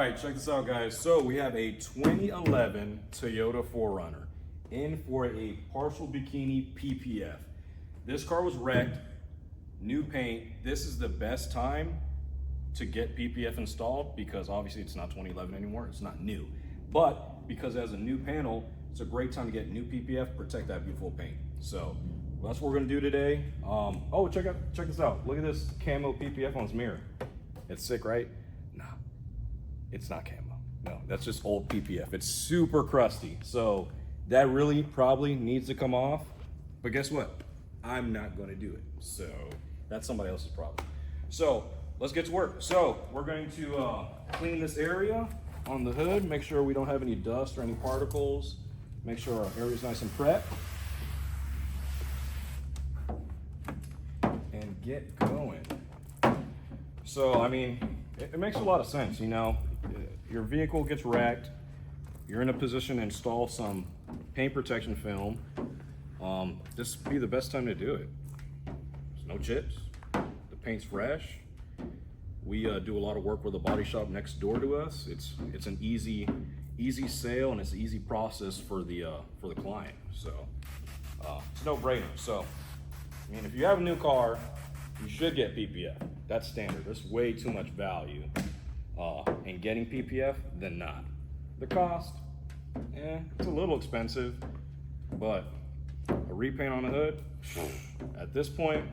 right, check this out, guys. So we have a 2011 Toyota 4Runner in for a partial bikini PPF. This car was wrecked, new paint. This is the best time to get PPF installed because obviously it's not 2011 anymore, it's not new. But because it has a new panel, it's a great time to get new PPF, protect that beautiful paint. So that's what we're gonna do today. Oh, check this out. Look at this camo PPF on its mirror. It's sick, right? Nah, it's not camo. No, that's just old PPF. It's super crusty. So that really probably needs to come off. But guess what? I'm not gonna do it. So that's somebody else's problem. So let's get to work. So we're going to clean this area on the hood, make sure we don't have any dust or any particles, make sure our area is nice and prepped, and get going. So, I mean, it makes a lot of sense, you know. Your vehicle gets wrecked, you're in a position to install some paint protection film. This would be the best time to do it. There's no chips, the paint's fresh. We do a lot of work with a body shop next door to us. It's an easy sale and it's an easy process for the client. So it's no brainer. So I mean, if you have a new car, you should get PPF. That's standard. There's way too much value in getting PPF than not. The cost, it's a little expensive, but a repaint on the hood, at this point,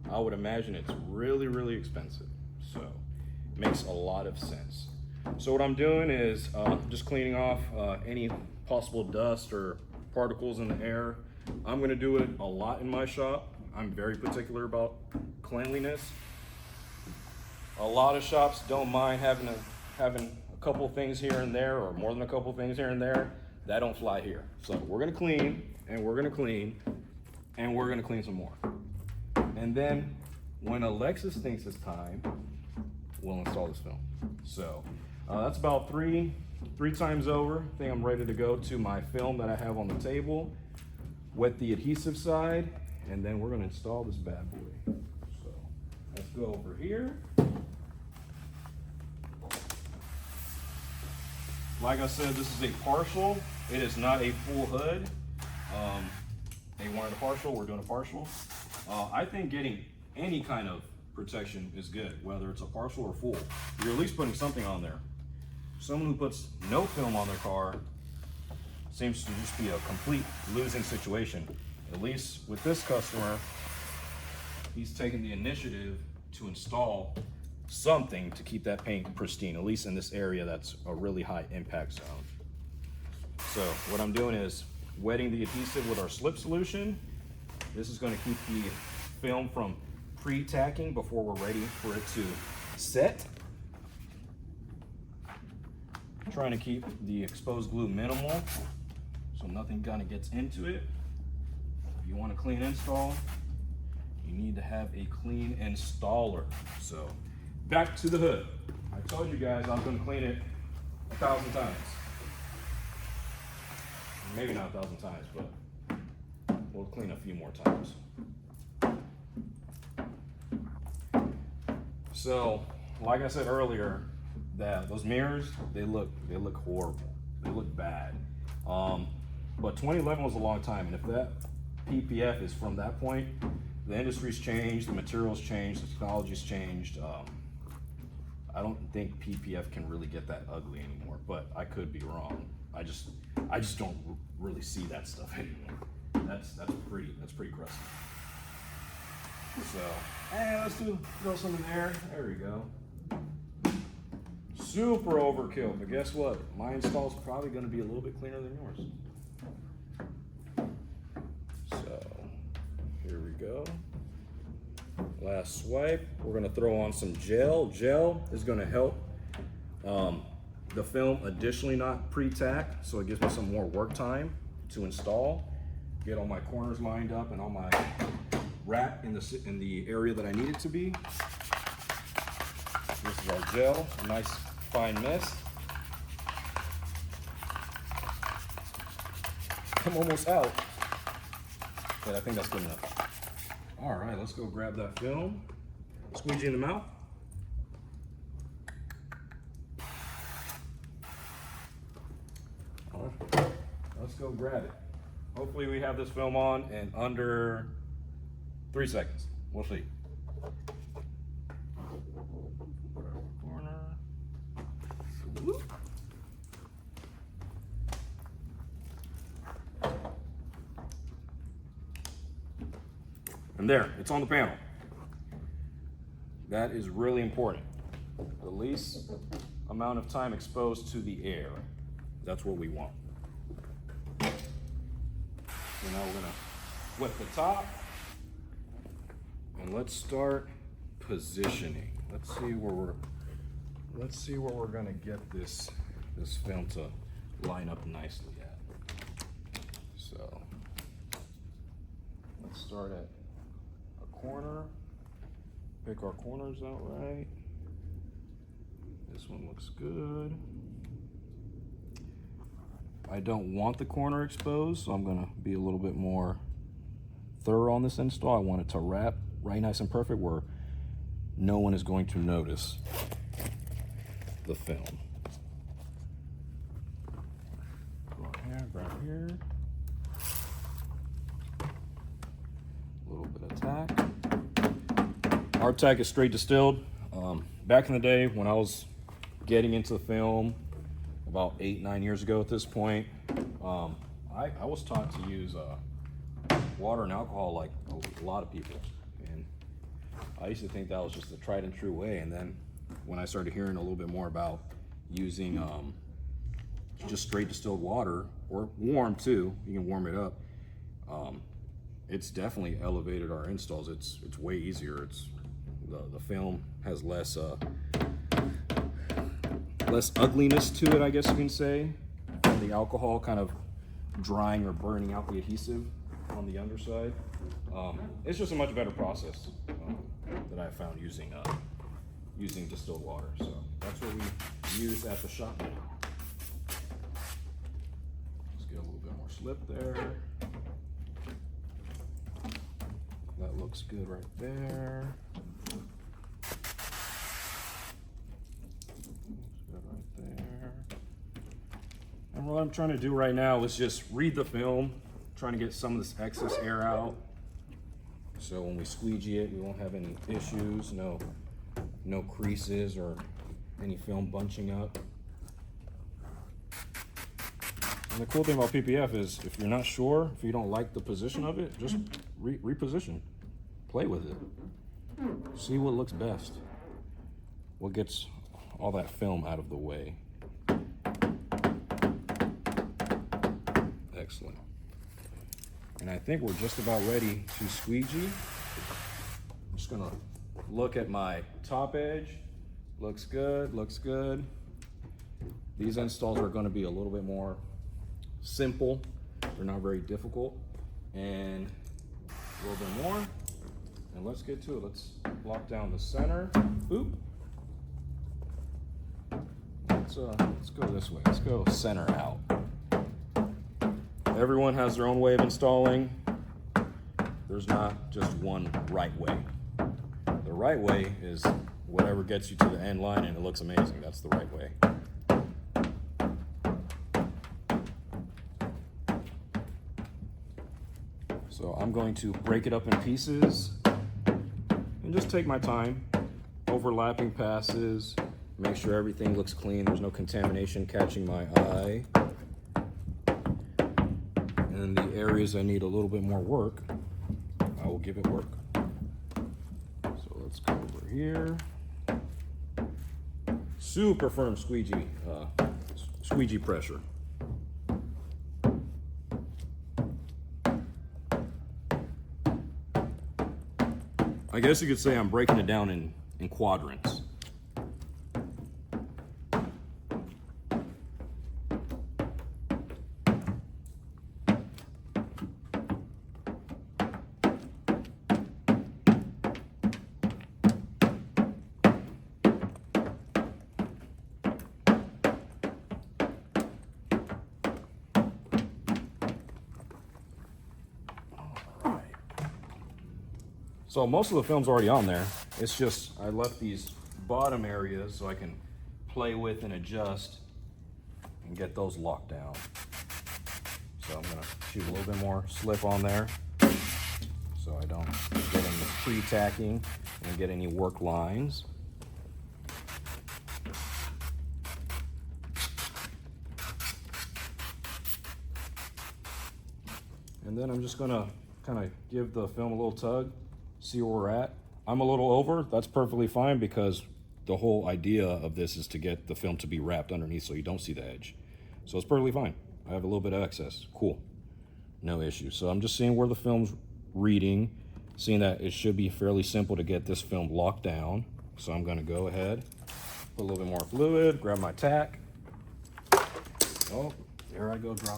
I would imagine it's really, really expensive. So it makes a lot of sense. So what I'm doing is just cleaning off any possible dust or particles in the air. I'm gonna do it a lot in my shop. I'm very particular about cleanliness. A lot of shops don't mind having a couple things here and there, or more than a couple things here and there. That don't fly here. So we're gonna clean, and we're gonna clean, and we're gonna clean some more. And then when Alexis thinks it's time, we'll install this film. So that's about three times over. I think I'm ready to go to my film that I have on the table, wet the adhesive side, and then we're gonna install this bad boy. So let's go over here. Like I said, this is a partial. It is not a full hood. They wanted a partial, we're doing a partial. I think getting any kind of protection is good, whether it's a partial or full. You're at least putting something on there. Someone who puts no film on their car seems to just be a complete losing situation. At least with this customer, he's taken the initiative to install something to keep that paint pristine, at least in this area that's a really high impact zone. So what I'm doing is wetting the adhesive with our slip solution. This is going to keep the film from pre-tacking before we're ready for it to set. Trying to keep the exposed glue minimal so nothing kind of gets into it. If you want a clean install, you need to have a clean installer. So back to the hood. I told you guys I was going to clean it 1,000 times. Maybe not 1,000 times, but we'll clean a few more times. So, like I said earlier, that those mirrors, they look horrible. They look bad. But 2011 was a long time, and if that PPF is from that point, the industry's changed, the materials changed, the technology's changed. I don't think PPF can really get that ugly anymore, but I could be wrong. I just don't really see that stuff anymore. That's pretty crusty. So, let's throw some in there. There we go. Super overkill, but guess what? My install's probably going to be a little bit cleaner than yours. So, here we go. Last swipe. We're going to throw on some gel. Gel is going to help the film additionally not pre-tack, so it gives me some more work time to install. Get all my corners lined up and all my wrap in the area that I need it to be. This is our gel, a nice fine mist. I'm almost out, but I think that's good enough. All right, let's go grab that film, squeegee in the mouth. let's go grab it. Hopefully we have this film on in under 3 seconds. We'll see. And there, it's on the panel. That is really important. The least amount of time exposed to the air. That's what we want. So now we're gonna flip the top and let's start positioning. Let's see where we're gonna get this film to line up nicely at. So let's start at a corner. Pick our corners out right. This one looks good. I don't want the corner exposed, so I'm gonna be a little bit more thorough on this install. I want it to wrap right nice and perfect where no one is going to notice the film. Go here, grab here. A little bit of tack. Our tack is straight distilled. Back in the day when I was getting into film, about 8-9 years ago at this point, I was taught to use water and alcohol like a lot of people. And I used to think that was just a tried and true way. And then when I started hearing a little bit more about using just straight distilled water, or warm too, you can warm it up, it's definitely elevated our installs. It's way easier. The film has less ugliness to it, I guess you can say. The alcohol kind of drying or burning out the adhesive on the underside. It's just a much better process that I found using distilled water. So that's what we use at the shop now. Let's get a little bit more slip there. That looks good right there. And what I'm trying to do right now is just read the film, trying to get some of this excess air out. So when we squeegee it, we won't have any issues, no creases or any film bunching up. And the cool thing about PPF is if you're not sure, if you don't like the position of it, just reposition, play with it. See what looks best, what gets all that film out of the way. Excellent. And I think we're just about ready to squeegee. I'm just gonna look at my top edge. Looks good, looks good. These installs are gonna be a little bit more simple. They're not very difficult. And a little bit more. And let's get to it. Let's block down the center. Oop. Let's go this way. Let's go center out. Everyone has their own way of installing. There's not just one right way. The right way is whatever gets you to the end line and it looks amazing. That's the right way. So I'm going to break it up in pieces and just take my time, overlapping passes, make sure everything looks clean, there's no contamination catching my eye. And the areas I need a little bit more work, I will give it work. So let's go over here. Super firm squeegee pressure. I guess you could say I'm breaking it down in quadrants. So most of the film's already on there. It's just, I left these bottom areas so I can play with and adjust and get those locked down. So I'm gonna shoot a little bit more slip on there so I don't get any pre-tacking and get any work lines. And then I'm just gonna kind of give the film a little tug, see where we're at. I'm a little over, that's perfectly fine because the whole idea of this is to get the film to be wrapped underneath so you don't see the edge. So it's perfectly fine. I have a little bit of excess, cool, no issue. So I'm just seeing where the film's reading, seeing that it should be fairly simple to get this film locked down. So I'm gonna go ahead, put a little bit more fluid, grab my tack. Oh, there I go dropping shit.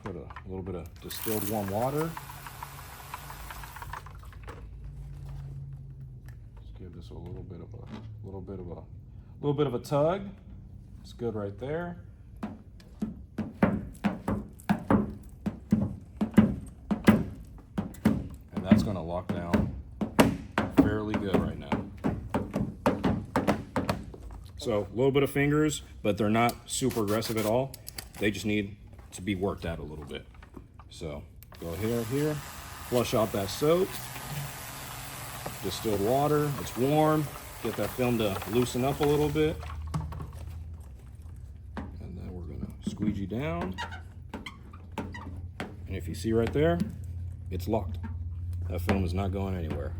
Put a little bit of distilled warm water. Just give this a little bit of a tug. It's good right there. And that's going to lock down fairly good right now. So a little bit of fingers, but they're not super aggressive at all. They just need to be worked out a little bit. So go here, flush out that soap, distilled water, it's warm, get that film to loosen up a little bit. And then we're gonna squeegee down. And if you see right there, it's locked. That film is not going anywhere.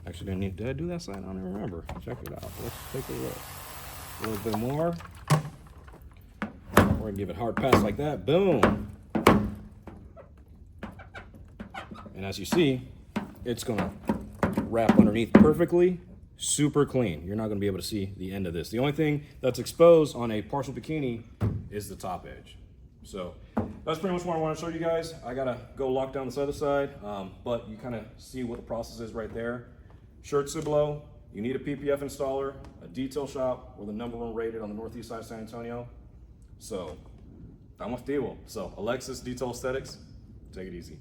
Actually, did I do that side? I don't even remember. Check it out, let's take a look. A little bit more. We're gonna give it a hard pass like that, boom. And as you see, it's gonna wrap underneath perfectly, super clean. You're not gonna be able to see the end of this. The only thing that's exposed on a partial bikini is the top edge. So that's pretty much what I wanna show you guys. I gotta go lock down this other side, but you kind of see what the process is right there. Schertz Cibolo, you need a PPF installer, a detail shop. We're the #1 rated on the northeast side of San Antonio. So, estamos activos. So, Alexis, Detail AesthetiX, take it easy.